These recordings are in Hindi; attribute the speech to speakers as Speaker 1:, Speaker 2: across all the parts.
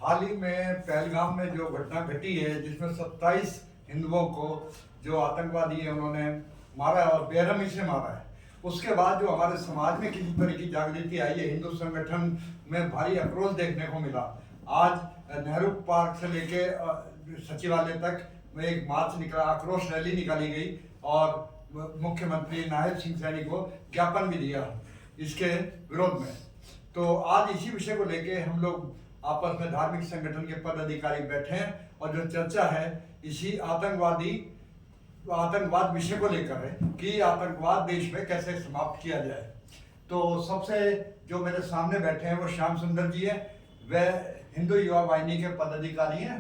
Speaker 1: हाल ही में पहलगाम में जो घटना घटी है, जिसमें 27 हिंदुओं को जो आतंकवादी है उन्होंने मारा है और बेरहमी से मारा है, उसके बाद जो हमारे समाज में किसी तरह की जागृति आई है, हिंदू संगठन में भारी आक्रोश देखने को मिला। आज नेहरू पार्क से लेके सचिवालय तक में एक मार्च निकला, आक्रोश रैली निकाली गई और मुख्यमंत्री नायब सिंह सैनी को ज्ञापन भी दिया इसके विरोध में। तो आज इसी विषय को लेके हम लोग आपस में धार्मिक संगठन के पदाधिकारी बैठे हैं और जो चर्चा है इसी आतंकवाद विषय को लेकर है कि आतंकवाद देश में कैसे समाप्त किया जाए। तो सबसे जो मेरे सामने बैठे हैं वो श्याम सुंदर जी हैं, वह हिंदू युवा वाहिनी के पदाधिकारी हैं,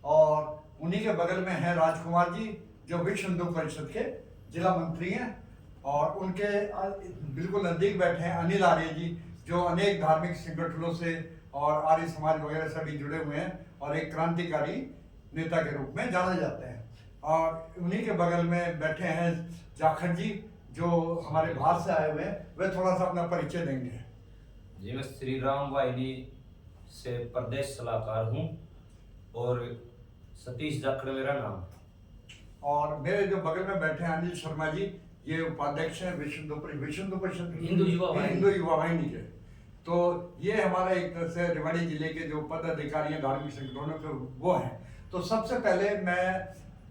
Speaker 1: और उन्हीं के बगल में है राजकुमार जी जो विश्व हिंदू परिषद के जिला मंत्री हैं, और उनके बिल्कुल नजदीक बैठे हैं अनिल आर्य जी जो अनेक धार्मिक संगठनों से और आर्य समाज वगैरह से भी जुड़े हुए हैं और एक क्रांतिकारी नेता के रूप में जाने जाते हैं। और उन्हीं के बगल में बैठे हैं जाखड़ जी जो हमारे बाहर से आए हुए हैं, वे थोड़ा सा अपना परिचय देंगे।
Speaker 2: जी, मैं श्री राम वाहिनी से प्रदेश सलाहकार हूँ और सतीश जाखड़ मेरा नाम।
Speaker 1: और मेरे जो बगल में बैठे हैं अनिल शर्मा जी, ये उपाध्यक्ष हैं विश्व हिंदू परिषद
Speaker 2: हिंदू
Speaker 1: युवा वाहिनी के। तो ये हमारा एक तरह से रेवाड़ी जिले के जो पदाधिकारी हैं धार्मिक संगठनों के वो हैं। तो सबसे पहले मैं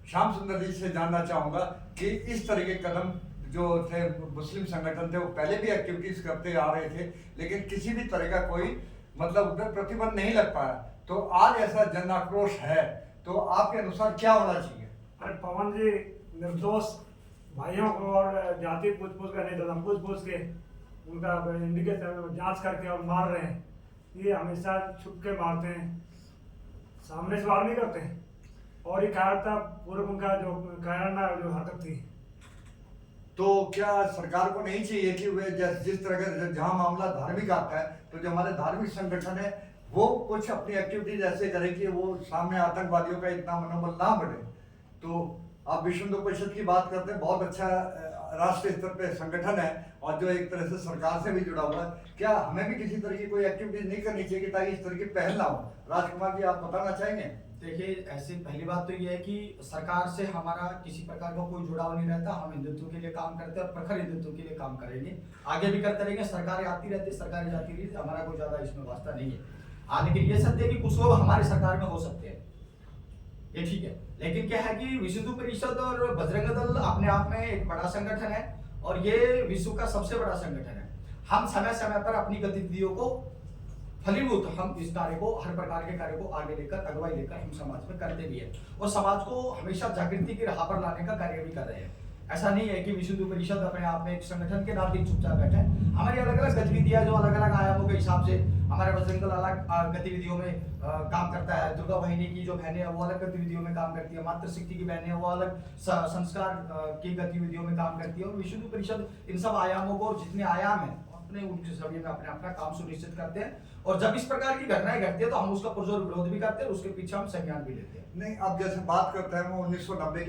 Speaker 1: श्याम सुंदर जी से जानना चाहूँगा कि इस तरह के कदम जो थे मुस्लिम संगठन थे वो पहले भी एक्टिविटीज करते आ रहे थे, लेकिन किसी भी तरह का कोई मतलब उधर प्रतिबंध नहीं लग पाया। तो आज ऐसा जन आक्रोश है, तो आपके अनुसार क्या होना चाहिए?
Speaker 3: अरे पवन जी, निर्दोष भाइयों को और जाति पूछ कर नहीं तो पूछ के उनका इंडिकेशन जांच करके और मार रहे हैं। ये हमेशा छुप के मारते हैं, सामने से वार नहीं करते हैं। और ये कायरता पूर्व उनका जो कायराना जो हरकत थी।
Speaker 1: तो क्या सरकार को नहीं चाहिए कि वे जिस तरह का जहां मामला धार्मिक आता है तो जो हमारे धार्मिक संगठन है वो कुछ अपनी एक्टिविटीज ऐसे करें कि वो सामने आतंकवादियों का इतना मनोबल ना बढ़े। तो आप विश्व हिंदू परिषद की बात करते हैं, बहुत अच्छा राष्ट्रीय स्तर पे संगठन है और जो एक तरह से सरकार से भी जुड़ा हुआ है। क्या हमें भी किसी तरह की कोई एक्टिविटीज नहीं करनी चाहिए कि ताकि इस तरह की पहल ना हो? राजकुमार जी, आप बताना चाहेंगे?
Speaker 4: देखिए, ऐसी पहली बात तो ये है कि सरकार से हमारा किसी प्रकार का कोई जुड़ाव नहीं रहता। हम हिंदुत्व के लिए काम करते हैं और प्रखर हिंदुत्व के लिए काम करेंगे, आगे भी करते रहेंगे। सरकारें आती रहती है, सरकारें जाती रहती है, हमारा कोई ज्यादा इसमें वास्ता नहीं है। हाँ, लेकिन ये सत्य है कि कुछ लोग हमारे सरकार में हो सकते हैं, ये ठीक है। लेकिन क्या है कि विश्व हिंदू परिषद और बजरंग दल अपने आप में एक बड़ा संगठन है और ये विश्व का सबसे बड़ा संगठन है। हम समय समय पर अपनी गतिविधियों को फलीभूत हम इस कार्य को, हर प्रकार के कार्य को आगे लेकर, अगुवाई लेकर हम समाज में करते भी है और समाज को हमेशा जागृति की राह पर लाने का कार्य भी कर रहे हैं। ऐसा नहीं है कि विश्व हिंदू परिषद अपने आप में एक संगठन के नाते चुपचाप बैठे हैं। हमारी अलग अलग गतिविधियां जो अलग अलग आयामों के हिसाब से, हमारे बजरंग दल अलग गतिविधियों में काम करता है, दुर्गा वाहिनी की जो बहनें हैं वो अलग गतिविधियों में काम करती है, मातृशक्ति की बहनें वो अलग संस्कार की गतिविधियों में काम करती है। और विश्व हिंदू परिषद इन सब आयामों को, जितने आयाम है अपने, उनके सभी में अपने अपना काम सुनिश्चित करते हैं। और जब इस प्रकार की घटनाएं घटती है तो हम उसका पुरजोर विरोध भी करते हैं, उसके पीछे हम संज्ञान भी लेते हैं।
Speaker 1: नहीं, अब जैसे बात करते हैं वो 1990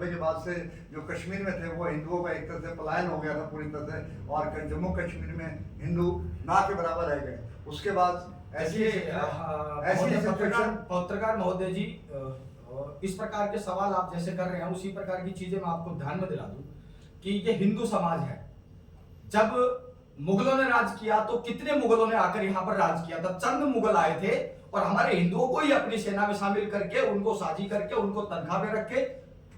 Speaker 1: के बाद से जो कश्मीर में थे वो हिंदुओं का एक तरह से पलायन हो गया था पूरी तरह से, और जम्मू कश्मीर में हिंदू ना के बराबर रह गए। उसके बाद ऐसी
Speaker 4: पत्रकार महोदय जी, इस प्रकार के सवाल आप जैसे कर रहे हैं उसी प्रकार की चीजें मैं आपको ध्यान में दिला दूं कि ये हिंदू समाज है। जब मुगलों ने राज किया तो कितने मुगलों ने आकर यहाँ पर राज किया था? चंद मुगल आए थे और हमारे हिंदुओं को ही अपनी सेना में शामिल करके, उनको साझी करके, उनको तनख्वाह में रख के,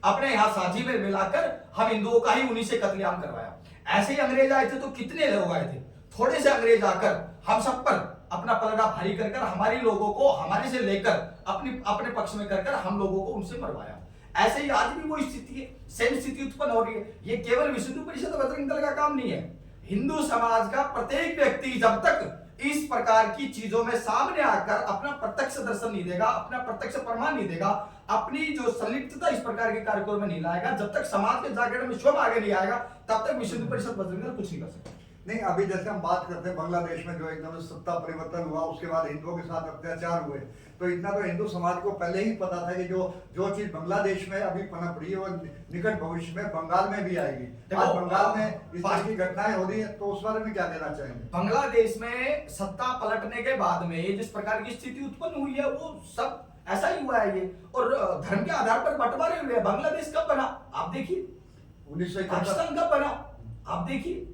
Speaker 4: अपने यहाँ साझी में मिलाकर हम हिंदुओं का ही उन्हीं से कत्लेआम करवाया। ऐसे ही अंग्रेज आए थे तो कितने लोग आए थे? थोड़े से अंग्रेज आकर हम सब पर अपना पलड़ा भारी कर हमारे लोगों को हमारे से लेकर अपने पक्ष में कर हम लोगों को उनसे मरवाया। ऐसे ही आज भी वो स्थिति है, सेम स्थिति उत्पन्न हो रही है। ये केवल विश्व हिंदू परिषद और बजरंग दल का काम नहीं है। हिंदू समाज का प्रत्येक व्यक्ति जब तक इस प्रकार की चीजों में सामने आकर अपना प्रत्यक्ष दर्शन नहीं देगा, अपना प्रत्यक्ष प्रमाण नहीं देगा, अपनी जो संलिप्तता इस प्रकार के कार्यक्रम में नहीं लाएगा, जब तक समाज के जागरण में स्वयं आगे नहीं आएगा, तब तक विश्व हिंदू परिषद बजरंग दल कुछ नहीं कर सकता।
Speaker 1: नहीं, अभी जैसे हम बात करते हैं बांग्लादेश में जो एकदम से सत्ता परिवर्तन हुआ, उसके बाद हिंदुओं के साथ अत्याचार हुए, तो इतना तो हिंदू समाज को पहले ही पता था कि जो चीज बांग्लादेश में अभी पनप रही है वो निकट भविष्य में बंगाल में भी आएगी। आज बंगाल में इस तरह की घटनाएं हो रही है, तो उस बारे में क्या कहना चाहेंगे?
Speaker 4: बांग्लादेश में सत्ता पलटने के बाद में जिस प्रकार की स्थिति उत्पन्न हुई है वो सब ऐसा ही हुआ है ये, और धर्म के आधार पर बंटवारे हुए हैं। बांग्लादेश कब बना आप देखिए,
Speaker 1: 1971
Speaker 4: पाकिस्तान कब बना आप देखिए,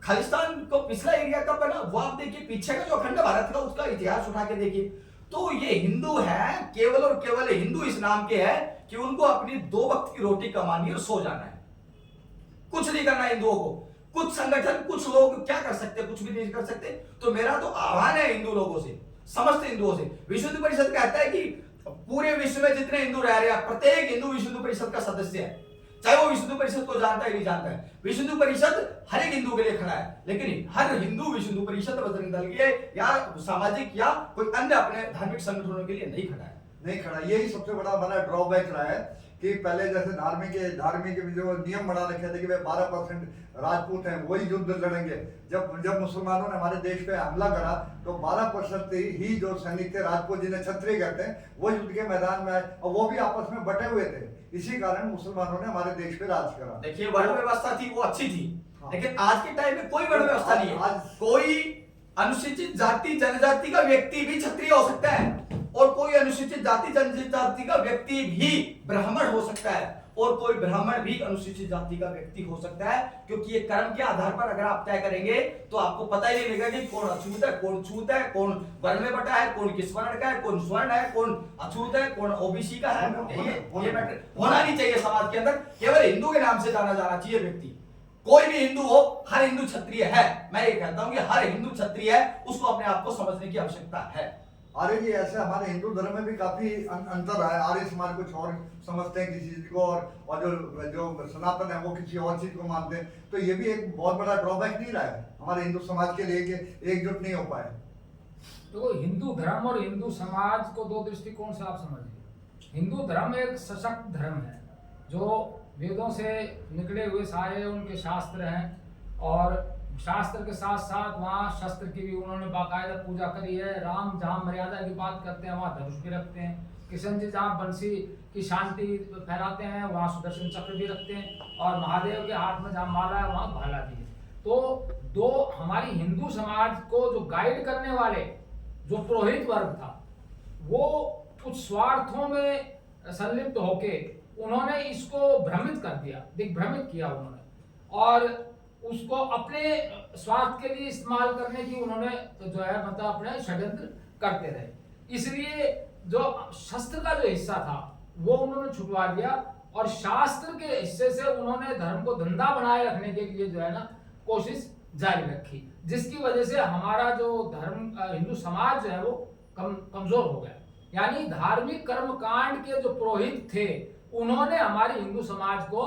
Speaker 4: खालिस्तान को पिछला एरिया कब बना वो आप देखिए, पीछे का जो अखंड भारत का उसका इतिहास उठा के देखिए। तो ये हिंदू है, केवल और केवल हिंदू इस नाम के है कि उनको अपनी 2 वक्त की रोटी कमानी और सो जाना है, कुछ नहीं करना हिंदुओं को। कुछ संगठन, कुछ लोग क्या कर सकते, कुछ भी नहीं कर सकते। तो मेरा तो आह्वान है हिंदू लोगों से, समस्त हिंदुओं से। विश्व हिंदू परिषद कहता है कि पूरे विश्व में जितने हिंदू रह रहे हैं, प्रत्येक हिंदू विश्व हिंदू परिषद का सदस्य है, चाहे वो विश्व हिंदू परिषद को जानता है नहीं जानता है। विश्व हिंदू परिषद हर एक हिंदू के लिए खड़ा है, लेकिन हर हिंदू विश्व हिंदू परिषद, बजरंग दल के या सामाजिक या कोई अन्य अपने धार्मिक संगठनों के लिए नहीं खड़ा है।
Speaker 1: नहीं खड़ा, यही सबसे बड़ा हमारा ड्रॉबैक रहा है कि पहले जैसे धार्मिक जो नियम बना रखे थे कि वे 12% राजपूत हैं, वही युद्ध लड़ेंगे। जब मुसलमानों ने हमारे देश पे हमला करा तो 12% ही जो सैनिक थे राजपूत, जिन्हें क्षत्रिय कहते हैं, वो युद्ध के मैदान में आए, और वो भी आपस में बटे हुए थे। इसी कारण मुसलमानों ने हमारे देश पे राज करा।
Speaker 4: देखिए वर्ण व्यवस्था थी वो अच्छी थी, लेकिन आज के टाइम में कोई वर्ण व्यवस्था नहीं है। कोई अनुसूचित जाति जनजाति का व्यक्ति भी क्षत्रिय हो सकता है, और कोई अनुसूचित जाति जनजाति का व्यक्ति भी ब्राह्मण हो सकता है, और कोई ब्राह्मण भी अनुसूचित जाति का व्यक्ति हो सकता है। क्योंकि ये कर्म के आधार पर अगर आप तय करेंगे तो आपको पता ही नहीं लगेगा कि कौन अछूत है, कौन छूत है, कौन वर्ण में बटा है, कौन किस वर्ण का है, कौन स्वर्ण है, कौन अछूत है, कौन ओबीसी का है। ये मैटर होना नहीं चाहिए समाज के अंदर। केवल हिंदू के नाम से जाना जाना चाहिए व्यक्ति। कोई भी हिंदू हो, हर हिंदू क्षत्रिय है। मैं ये कहता हूं कि हर हिंदू क्षत्रिय है, उसको अपने आप को समझने की आवश्यकता है।
Speaker 1: आर्य जी, ऐसे हमारे हिंदू धर्म में भी काफी अंतर है। आर्य समाज कुछ और समझते हैं किसी चीज को, और जो सनातन है वो किसी और चीज को मानते हैं। तो ये भी एक बहुत बड़ा ड्रॉबैक नहीं रहा है हमारे हिंदू समाज के लिए कि एकजुट नहीं हो पाए।
Speaker 5: तो हिंदू धर्म और हिंदू समाज को 2 दृष्टिकोण से आप समझिए। हिंदू धर्म एक सशक्त धर्म है, जो वेदों से निकले हुए सारे उनके शास्त्र हैं, और शास्त्र के साथ साथ वहाँ शस्त्र की भी उन्होंने बाकायदा पूजा करी है। राम जहाँ मर्यादा की बात करते हैं वहाँ धनुष भी रखते हैं। कृष्ण जी जहाँ बंसी की शांति फैलाते हैं वहाँ सुदर्शन चक्र भी रखते हैं, और महादेव के हाथ में जहाँ माला है वहाँ भाला भी है। तो 2 हमारी हिंदू समाज को जो गाइड करने वाले जो पुरोहित वर्ग था, वो कुछ स्वार्थों में संलिप्त होके उन्होंने इसको भ्रमित कर दिया, दिग्भ्रमित किया उन्होंने, और उसको अपने स्वार्थ के लिए इस्तेमाल करने की उन्होंने जो है मतलब अपने षड्यंत्र करते रहे। इसलिए जो शस्त्र का जो हिस्सा था वो उन्होंने छुटवा दिया, और शास्त्र के हिस्से से उन्होंने धर्म को धंधा बनाए रखने के लिए जो है ना कोशिश जारी रखी, जिसकी वजह से हमारा जो धर्म हिंदू समाज जो है वो कमजोर हो गया। यानी धार्मिक कर्मकांड के जो पुरोहित थे उन्होंने हमारे हिंदू समाज को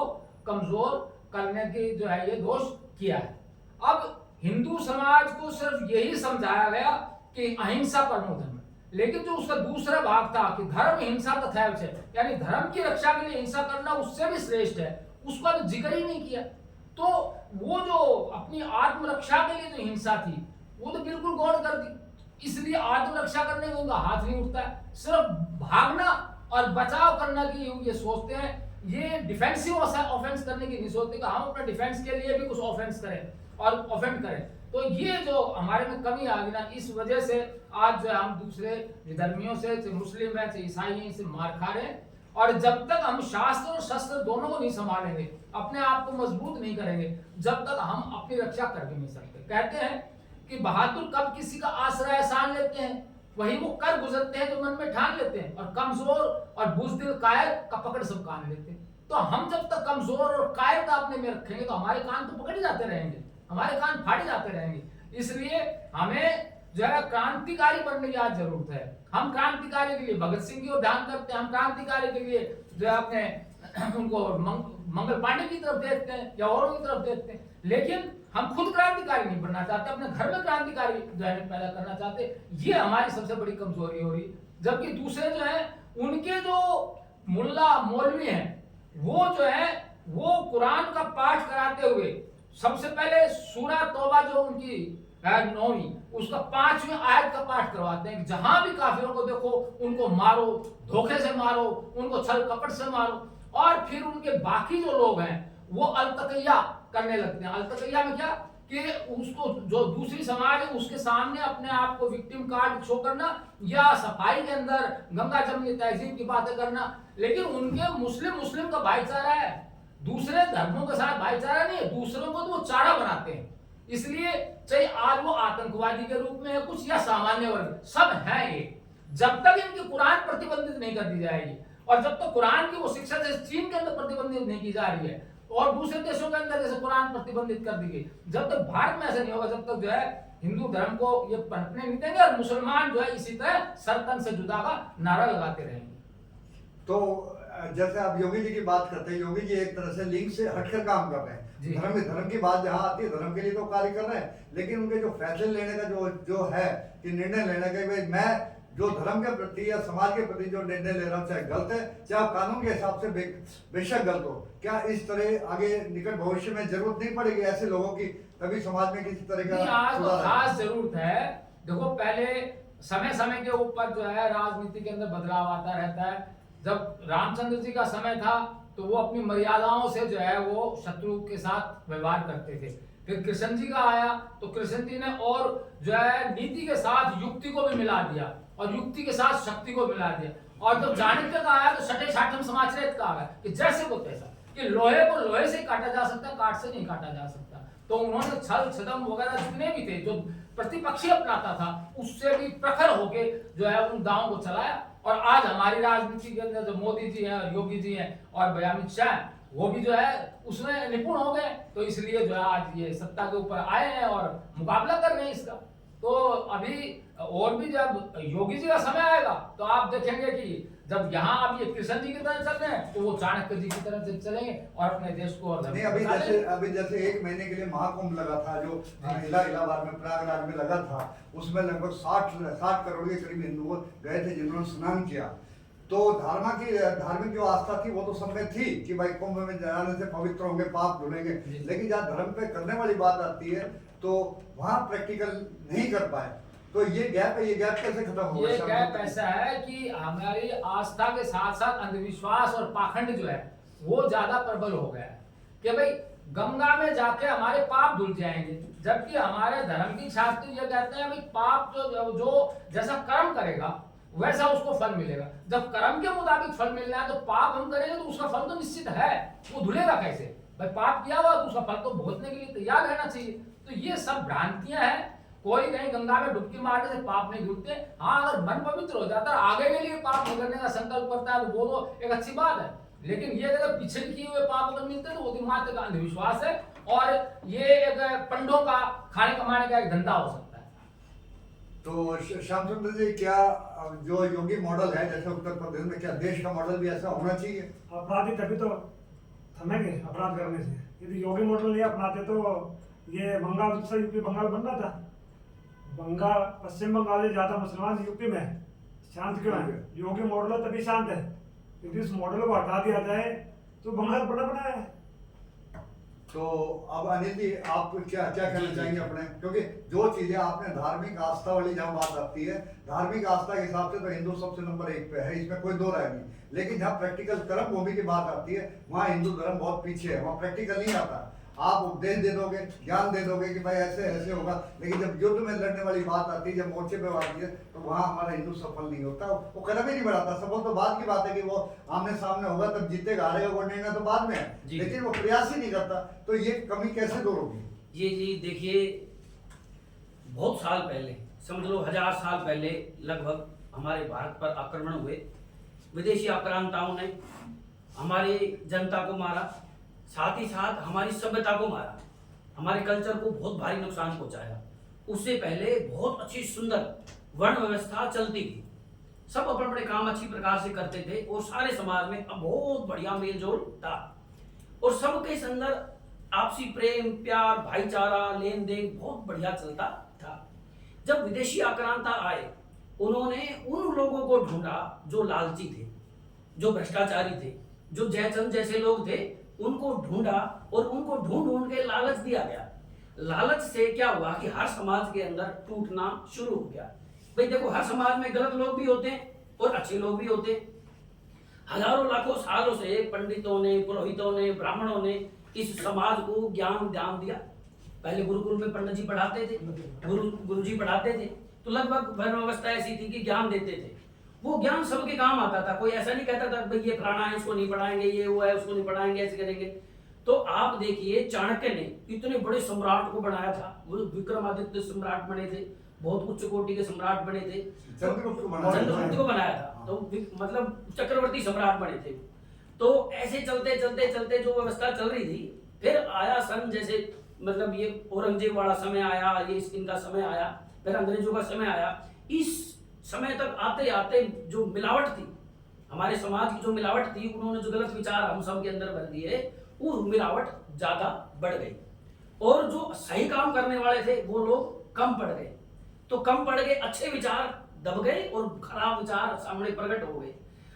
Speaker 5: कमजोर करने की जो है ये दोष किया है। अब हिंदू समाज को सिर्फ यही समझाया गया कि अहिंसा परमो धर्म, लेकिन जो उसका दूसरा भाग था कि धर्म हिंसा तथा है, यानी धर्म की रक्षा के लिए हिंसा करना उससे भी श्रेष्ठ है, उसका तो जिक्र ही नहीं किया। तो वो जो अपनी आत्मरक्षा के लिए जो हिंसा थी वो तो बिल्कुल गौण कर दी। इसलिए आत्मरक्षा करने में उनका हाथ नहीं उठता है, सिर्फ भागना और बचाव करना की ये सोचते हैं। ये डिफेंसिव ऑफेंस करने की नहीं सोचते कि हम अपने डिफेंस के लिए भी कुछ ऑफेंस करें और ऑफेंड करें। तो ये जो हमारे में कमी आ गई ना, इस वजह से आज जो हम दूसरे विधर्मियों से, चाहे मुस्लिम है चाहे ईसाई हैं, इनसे मार खा रहे हैं। और जब तक हम शास्त्र और शस्त्र दोनों को नहीं संभालेंगे, अपने आप को मजबूत नहीं करेंगे, जब तक हम अपनी रक्षा कर भी नहीं सकते। कहते हैं कि बहादुर कब किसी का आश्रय सान लेते हैं, वही वो कर गुजरते हैं जो मन में ठान लेते हैं, और कमजोर और बुजदिल कायर का पकड़ सब कान लेते हैं। तो हम जब तक कमजोर और कायरता अपने में रखेंगे तो हमारे कान तो पकड़ जाते रहेंगे, हमारे कान फाड़े जाते रहेंगे। इसलिए हमें जो है क्रांतिकारी बनने की आज जरूरत है। हम क्रांतिकारी के लिए भगत सिंह की ओर ध्यान करते हैं, हम क्रांतिकारी के लिए जो है अपने उनको मंगल पांडे की तरफ देखते हैं या औरों की तरफ देखते हैं, लेकिन हम खुद क्रांतिकारी नहीं बनना चाहते, अपने घर में क्रांतिकारी जो है पैदा करना चाहते। ये हमारी सबसे बड़ी कमजोरी हो रही। जबकि दूसरे जो है उनके जो मुल्ला मौलवी हैं वो जो है वो कुरान का पाठ कराते हुए सबसे पहले सूरा तौबा जो उनकी है 9वीं, उसका 5वीं आयत का पाठ करवाते हैं कि जहां भी काफिरों को देखो उनको मारो, धोखे से मारो, उनको छल कपट से मारो। और फिर उनके बाकी जो लोग हैं वो अलतकैया करने लगते हैं। अलतकैया में क्या कि उसको जो दूसरी समाज है उसके सामने अपने आप को विक्टिम कार्ड शो करना, या सफाई के अंदर गंगा जमनी तहजीब की बातें करना। लेकिन उनके मुस्लिम का भाईचारा है, दूसरे धर्मों के साथ भाईचारा नहीं है, दूसरों को तो वो चारा बनाते हैं। इसलिए चाहे आज वो आतंकवादी के रूप में है कुछ या सामान्य वर्ग, सब है ये। जब तक इनकी कुरान प्रतिबंधित नहीं कर दी जाएगी और जब तक कुरान की वो शिक्षा जैसे चीन के अंदर प्रतिबंधित नहीं की जा रही है और दूसरे देशों के अंदर जैसे कुरान प्रतिबंधित कर दी गई, जब तक भारत में ऐसा नहीं होगा, जब तक जो है हिंदू धर्म को ये पनपने नहीं देंगे और मुसलमान जो है इसी तरह सरतन से जुदा का नारा लगाते रहेंगे।
Speaker 1: तो जैसे आप योगी जी की बात करते हैं, योगी जी एक तरह से लिंक से हटकर काम कर रहे
Speaker 5: जी।
Speaker 1: हैं। धर्म की बात जहाँ आती है, धर्म के लिए तो कार्य कर रहे हैं, लेकिन उनके जो फैसले लेने का जो है कि निर्णय लेने का, भाई मैं जो धर्म के प्रति या समाज के प्रति जो निर्णय ले रहा हूँ, चाहे गलत है चाहे कानून के हिसाब से बेशक गलत हो, क्या इस तरह आगे निकट भविष्य में जरूरत नहीं पड़ेगी ऐसे लोगों की, तभी समाज में किसी तरह का
Speaker 5: आज तो
Speaker 1: सुधार आएगा?
Speaker 5: खास जरूरत है। देखो पहले समय के ऊपर जो है राजनीति के अंदर बदलाव आता रहता है। जब रामचंद्र जी का समय था तो वो अपनी मर्यादाओं से जो है वो शत्रु के साथ व्यवहार करते थे। फिर कृष्ण जी का आया तो कृष्ण जी ने और जो है नीति के साथ युक्ति को भी मिला दिया और युक्ति के साथ शक्ति को मिला दिया। और जब चाणक्य का आया तो छठे छाठम समाचरित का आ गया कि जैसे को तैसा, कि लोहे को लोहे से काटा जा सकता है, काट से नहीं काटा जा सकता। तो उन्होंने छल छदम वगैरह जितने भी थे जो प्रतिपक्षी अपनाता था उससे भी प्रखर होके जो है उन दावों को चलाया। और आज हमारी राजनीति के अंदर जो मोदी जी हैं, योगी जी हैं और अमित शाह, वो भी जो है उसमें निपुण हो गए। तो इसलिए जो है आज ये सत्ता के ऊपर आए हैं और मुकाबला कर रहे हैं इसका। तो अभी और भी जब योगी जी का समय आएगा तो आप देखेंगे कि जब यहाँ अब ये कृष्ण जी की तरह चल रहे हैं तो वो चाणक्य जी की तरह से चलेंगे और अपने देश को और
Speaker 1: नहीं, अभी जैसे 1 महीने के लिए महाकुंभ लगा था जो इलाहाबाद में प्रयागराज में लगा था, उसमें लगभग 60 करोड़ के करीब हिंदू गए थे जिन्होंने स्नान किया। तो धार्मिक जो आस्था थी वो तो सब में थी कि भाई कुंभ में जाने से पवित्र होंगे, पाप धुलेंगे, लेकिन जहाँ धर्म पे करने वाली बात आती है तो वहाँ प्रैक्टिकल नहीं कर पाए। तो ये गैप कैसे खत्म होगा?
Speaker 5: ये गैप ऐसा है कि हमारी आस्था के साथ साथ अंधविश्वास और पाखंड जो है वो ज्यादा प्रबल हो गया है कि भाई गंगा में जाके हमारे पाप धुल जाएंगे, जबकि हमारे धर्म की शास्त्र ये कहते हैं भाई पाप जो जैसा कर्म करेगा वैसा उसको फल मिलेगा। जब कर्म के मुताबिक फल मिलना है तो पाप हम करेंगे तो उसका फल तो निश्चित है, वो धुलेगा कैसे? भाई पाप किया हुआ तो उसका फल तो भुगतने के लिए तैयार रहना चाहिए। तो ये सब भ्रांतियां हैं। कोई कहीं गंगा में डुबकी मारने से पाप नहीं धुलते। हाँ, अगर मन पवित्र हो जाता है, आगे के लिए पाप नहीं करने का संकल्प करता है तो वो तो एक अच्छी बात है। लेकिन ये अगर पिछले किए हुए पाप अगर मिलते हैं तो वो दिमाग का अंधविश्वास है और ये एक पंडों का खाने कमाने का एक धंधा हो सकता है।
Speaker 1: तो श्याम सुंदर जी, क्या जो योगी मॉडल है जैसे उत्तर प्रदेश में, क्या देश का मॉडल भी ऐसा होना चाहिए?
Speaker 3: अपराधी तभी तो थमेंगे अपराध करने से। यदि योगी मॉडल नहीं अपनाते तो ये बंगाल दूसरा यूपी बंगाल बन रहा था। बंगाल पश्चिम बंगाल से ज्यादा मुसलमान यूपी में है। शांत क्यों है? योगी मॉडल है तभी शांत है। यदि इस मॉडल को हटा दिया जाए तो बंगाल बड़ा बना है।
Speaker 1: तो अब अनिल जी, आप क्या कहना चाहेंगे अपने, क्योंकि जो चीजें आपने धार्मिक आस्था वाली जहाँ बात आती है, धार्मिक आस्था के हिसाब से तो हिंदू सबसे नंबर 1 पे है, इसमें कोई दो राय नहीं। लेकिन जहाँ प्रैक्टिकल कर्म भूमि की बात आती है वहाँ हिंदू धर्म बहुत पीछे है, वहाँ प्रैक्टिकल नहीं आता। आप उपदेश दे दोगे, ज्ञान दे दोगे कि भाई ऐसे ऐसे होगा, लेकिन जब युद्ध में लड़ने वाली बात आती है, जब मोर्चे पे आती है, तो वहाँ हमारा हिंदू सफल नहीं होता, वो कदम ही नहीं बढ़ाता। सफल तो बाद की बात है कि वो आमने सामने होगा तब जीतेगा, हारेगा वो निर्णय तो बाद में है, लेकिन वो प्रयास ही नहीं करता। तो ये कमी कैसे दूर होगी?
Speaker 6: ये जी देखिए, बहुत साल पहले, समझ लो 1000 साल पहले लगभग हमारे भारत पर आक्रमण हुए। विदेशी आक्रांताओं ने हमारी जनता को मारा, साथ ही साथ हमारी सभ्यता को मारा, हमारे कल्चर को बहुत भारी नुकसान पहुंचाया। उससे पहले बहुत अच्छी सुंदर वर्ण व्यवस्था चलती थी, सब अपने अपने काम अच्छी प्रकार से करते थे और सारे समाज में अब बहुत बढ़िया मेल जोल था और सबके अंदर आपसी प्रेम प्यार भाईचारा लेन देन बहुत बढ़िया चलता था। जब विदेशी आक्रांता आए, उन्होंने उन लोगों को ढूंढा जो लालची थे, जो भ्रष्टाचारी थे, जो जयचंद जैसे लोग थे उनको ढूंढा और उनको ढूंढ ढूंढ के लालच दिया गया। लालच से क्या हुआ कि हर समाज के अंदर टूटना शुरू हो गया। भाई देखो, हर समाज में गलत लोग भी होते हैं और अच्छे लोग भी होते हैं। हजारों लाखों सालों से पंडितों ने, पुरोहितों ने, ब्राह्मणों ने इस समाज को ज्ञान ध्यान दिया। पहले गुरुकुल में पंडित जी पढ़ाते थे, गुरुजी पढ़ाते थे, तो लगभग व्यवस्था ऐसी थी कि ज्ञान देते थे। वो ज्ञान सबके काम आता था। कोई ऐसा नहीं कहता था भाई ये फलाना है, इसको नहीं पढ़ाएंगे, ये हुआ है उसको नहीं पढ़ाएंगे, ऐसे करेंगे। तो आप देखिए, चाणक्य ने इतने बड़े सम्राट को बनाया था। वो विक्रमादित्य सम्राट बने थे, बहुत उच्च कोटि के सम्राट बने थे।
Speaker 1: चंद्रगुप्त
Speaker 6: को बनाया था, तो मतलब चक्रवर्ती सम्राट बने थे। तो ऐसे चलते चलते चलते जो व्यवस्था चल रही थी, फिर आया सन जैसे मतलब ये औरंगजेब वाला समय आया, ये इनका समय आया, फिर अंग्रेजों का समय आया। इस समय तक आते आते जो मिलावट थी, हमारे समाज की जो मिलावट थी, उन्होंने जो गलत विचार हम सब के अंदर भर दिए, वो मिलावट ज्यादा बढ़ गई और जो सही काम करने वाले थे वो लोग कम पड़ गए। तो कम पड़ गए, अच्छे विचार दब गए और खराब विचार सामने प्रकट हो गए।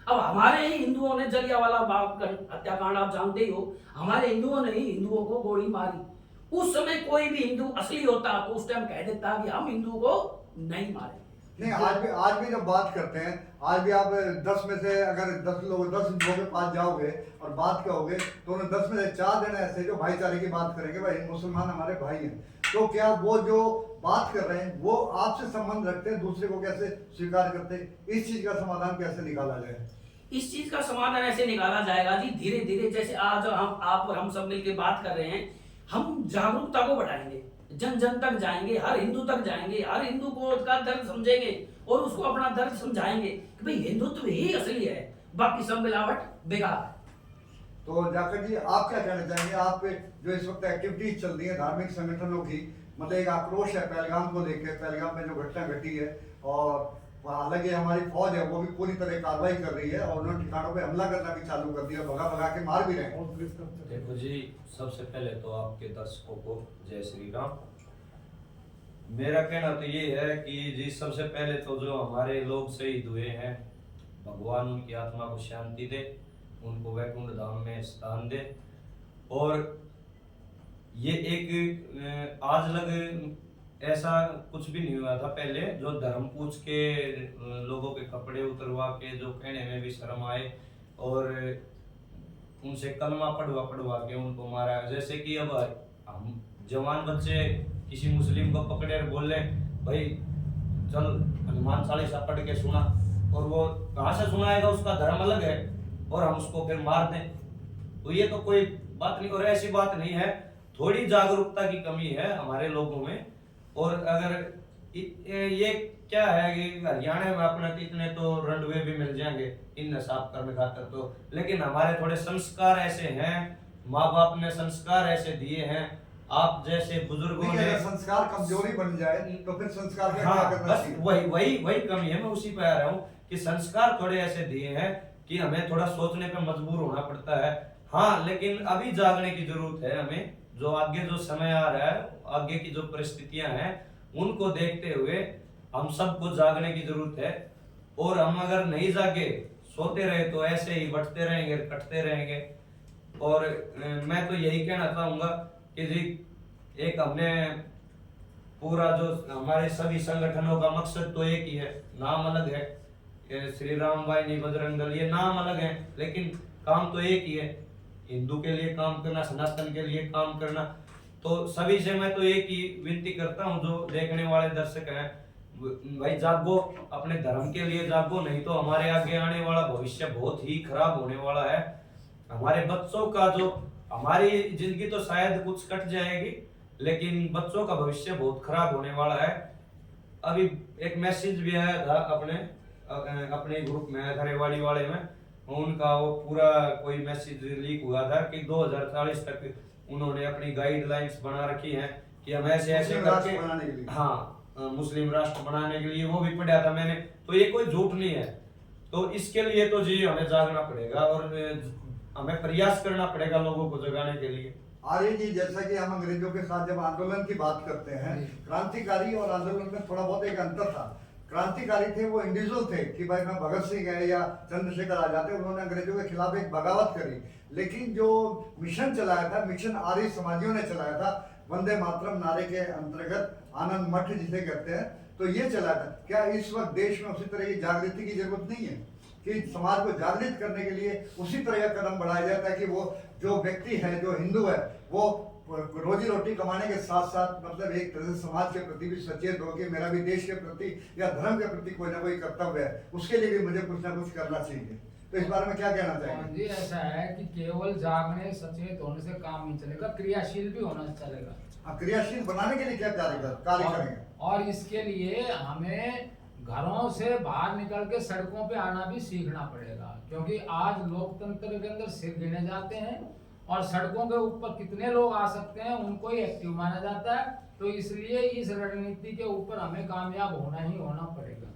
Speaker 6: अब हमारे ही हिंदुओं ने जलियांवाला बाग हत्याकांड आप जानते ही हो, हमारे हिंदुओं ने ही हिंदुओं को गोली मारी। उस समय कोई भी हिंदू असली होता तो उस टाइम कह देता कि हम हिंदू को नहीं मारे।
Speaker 1: नहीं, आज भी जब बात करते हैं, आज भी आप 10 में से अगर 10 लोगों के पास जाओगे और बात करोगे तो उन्हें 10 में से 4 जने ऐसे जो भाईचारे की बात करेंगे, भाई मुसलमान हमारे भाई हैं। तो क्या वो जो बात कर रहे हैं वो आपसे संबंध रखते हैं, दूसरे को कैसे स्वीकार करते हैं? इस चीज का समाधान कैसे निकाला जाए?
Speaker 6: इस चीज का समाधान ऐसे निकाला जाएगा जी, धीरे धीरे। जैसे आज हम आप और हम सब मिलकर बात कर रहे हैं, हम जागरूकता को बढ़ाएंगे, जन जन तक जाएंगे, हर हिंदू तक जाएंगे, हर हिंदू को उसका दर्द समझेंगे और उसको अपना दर्द समझाएंगे कि भाई हिंदुत्व ही असली है, बाकी सब मिलावट बेकार है।
Speaker 1: तो जाकर जी, आप क्या कहना चाहेंगे? आप जो इस वक्त एक्टिविटीज चल रही है धार्मिक संगठनों की, मतलब एक आक्रोश है पहलगाम को लेकर, पहलगाम में जो घटना घटी है, और हालांकि हमारी फौज है वो भी पूरी तरह कार्रवाई कर रही है और उन्होंने ठिकानों पे हमला करना भी चालू कर दिया, भगा भगा के मार भी रहे हैं।
Speaker 2: देखो जी, सबसे पहले तो आपके दर्शकों को जय श्री राम। मेरा कहना तो ये है कि जी सबसे पहले तो जो हमारे लोग शहीद हुए हैं, भगवान उनकी आत्मा को शांति दे, उनको वैकुंठ धाम में स्थान दे। और ये एक आज लग ऐसा कुछ भी नहीं हुआ था पहले, जो धर्म पूछ के लोगों के कपड़े उतरवा के, जो कहने में भी शर्म आए, और उनसे कलमा पढ़वा के उनको मारा। जैसे कि अब हम जवान बच्चे किसी मुस्लिम को पकड़े और बोल रहे भाई चल हनुमान चालीसा पढ़ के सुना, और वो कहाँ से सुनाएगा, उसका धर्म अलग है, और हम उसको फिर मार दें, तो ये तो कोई बात नहीं। और ऐसी बात नहीं है, थोड़ी जागरूकता की कमी है हमारे लोगों में। और अगर ये क्या है कि हरियाणा में अपने इतने तो रंडवे भी मिल जाएंगे इन साफ करने खातर, तो लेकिन हमारे थोड़े संस्कार ऐसे हैं, माँ बाप ने संस्कार ऐसे दिए हैं, आप जैसे बुजुर्गों ने
Speaker 1: संस्कार कमजोरी बन जाए तो फिर संस्कार क्या करना
Speaker 2: बस
Speaker 1: चाहिए?
Speaker 2: वही कमी है। मैं उसी पे आ रहा हूँ कि संस्कार थोड़े ऐसे दिए हैं कि हमें थोड़ा सोचने पे मजबूर होना पड़ता है। हाँ, लेकिन अभी जागने की जरूरत है हमें। जो आगे जो समय आ रहा है, आगे की जो परिस्थितियां हैं, उनको देखते हुए हम सबको जागने की जरूरत है। और हम अगर नहीं जागे, सोते रहे, तो ऐसे ही बढ़ते रहेंगे, कटते रहेंगे। और मैं तो यही कहना चाहूंगा कि जी एक हमने पूरा जो हमारे सभी संगठनों का मकसद तो एक ही है, नाम अलग है, श्री राम वाहिनी बजरंग दल, ये नाम अलग है लेकिन काम तो एक ही है, हिंदू के लिए काम करना, सनातन के लिए काम करना। तो सभी से मैं तो एक ही विनती करता हूँ, जो देखने वाले दर्शक हैं, भाई जागो, अपने धर्म के लिए जागो, नहीं तो हमारे आगे आने वाला भविष्य बहुत ही खराब होने वाला है। हमारे बच्चों का जो, हमारी जिंदगी तो शायद कुछ कट जाएगी, लेकिन बच्चों का भविष्य बहुत खराब होने वाला है। अभी एक मैसेज भी आया था अपने ग्रुप में, घरेवाली वाले में, उनका वो पूरा कोई मैसेज लीक हुआ था कि 2040 तक उन्होंने अपनी गाइडलाइंस बना रखी हैं कि हम ऐसे ऐसे करके, हाँ, मुस्लिम राष्ट्र बनाने के लिए, वो भी पढ़ा था मैंने। तो ये कोई झूठ नहीं है। तो इसके लिए तो जी हमें जागना पड़ेगा और हमें प्रयास करना पड़ेगा लोगों को जगाने के लिए।
Speaker 1: आर्य जी, जैसा कि हम अंग्रेजों के साथ जब आंदोलन की बात करते हैं, क्रांतिकारी और आंदोलन में थोड़ा बहुत एक अंतर था। क्रांतिकारी थे वो इंडिविजुअल थे कि भाई मैं भगत सिंह है या चंद्रशेखर आजाद है, उन्होंने अंग्रेजों के खिलाफ एक बगावत करी। लेकिन जो मिशन चलाया था, मिशन आर्य समाजियों ने चलाया था, वंदे मातरम नारे के अंतर्गत आनंद मठ जिसे कहते हैं, तो ये चलाया था। क्या इस वक्त देश में उसी तरह की जागृति की जरूरत नहीं है कि समाज को जागृत करने के लिए उसी तरह का कदम बढ़ाया जाए, ताकि वो जो व्यक्ति है, जो हिंदू है, वो रोजी रोटी कमाने के साथ साथ मतलब एक तरह से समाज के प्रति भी सचेत हो कि मेरा भी देश के प्रति या धर्म के प्रति कोई ना कोई कर्तव्य है, उसके लिए भी मुझे कुछ ना कुछ करना चाहिए। तो इस बारे में क्या कहना चाहेंगे?
Speaker 5: जी ऐसा है कि केवल जागने सचेत होने से काम नहीं चलेगा, क्रियाशील भी होना चलेगा।
Speaker 1: हाँ, क्रियाशील बनाने के लिए क्या कार्य करेंगे?
Speaker 5: और इसके लिए हमें घरों से बाहर निकल के सड़कों पे आना भी सीखना पड़ेगा, क्योंकि आज लोकतंत्र के अंदर सिर गिने जाते हैं और सड़कों के ऊपर कितने लोग आ सकते हैं उनको ही एक्टिव माना जाता है। तो इसलिए इस रणनीति के ऊपर हमें कामयाब होना ही होना पड़ेगा।